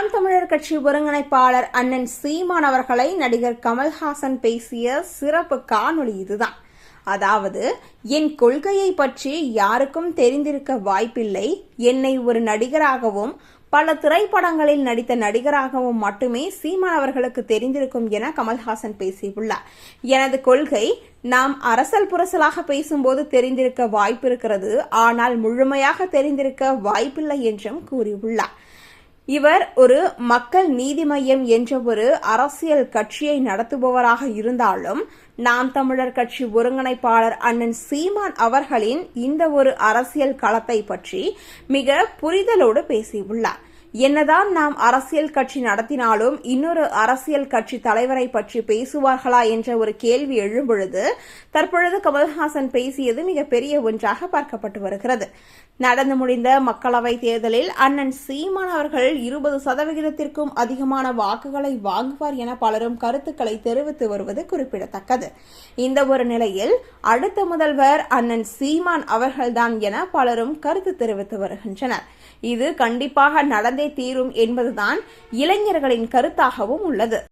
நாம் தமிழர் கட்சி ஒருங்கிணைப்பாளர் அண்ணன் சீமான் அவர்களை நடிகர் கமல்ஹாசன் பேசிய சிறப்பு காணொளி இதுதான். அதாவது, என் கொள்கையை பற்றி யாருக்கும் தெரிந்திருக்க வாய்ப்பில்லை. என்னை ஒரு நடிகராகவும் பல திரைப்படங்களில் நடித்த நடிகராகவும் மட்டுமே சீமான் அவர்களுக்கு தெரிந்திருக்கும் என கமல்ஹாசன் பேசியுள்ளார். எனது கொள்கை நாம் அரசல் புரசலாக பேசும்போது தெரிந்திருக்க வாய்ப்பு இருக்கிறது, ஆனால் முழுமையாக தெரிந்திருக்க வாய்ப்பில்லை என்றும் கூறியுள்ளார். இவர் ஒரு மக்கள் நீதி மய்யம் என்ற ஒரு அரசியல் கட்சியை நடத்துபவராக இருந்தாலும் நாம் தமிழர் கட்சி ஒருங்கிணைப்பாளர் அண்ணன் சீமான் அவர்களின் இந்த ஒரு அரசியல் களத்தை பற்றி மிக புரிதலோடு பேசியுள்ளார். என்னதான் நாம் அரசியல் கட்சி நடத்தினாலும் இன்னொரு அரசியல் கட்சி தலைவரை பற்றி பேசுவார்களா என்ற ஒரு கேள்வி எழும்பொழுது தற்பொழுது கமல்ஹாசன் பேசியது மிகப்பெரிய ஒன்றாக பார்க்கப்பட்டு வருகிறது. நடந்து முடிந்த மக்களவைத் தேர்தலில் அண்ணன் சீமான் அவர்கள் 20% அதிகமான வாக்குகளை வாங்குவார் என பலரும் கருத்துக்களை தெரிவித்து வருவது குறிப்பிடத்தக்கது. இந்த ஒரு நிலையில் அடுத்த முதல்வர் அண்ணன் சீமான் அவர்கள்தான் என பலரும் கருத்து தெரிவித்து வருகின்றனர். இது கண்டிப்பாக நடந்தே தீரும் என்பதுதான் இளைஞர்களின் கருத்தாகவும் உள்ளது.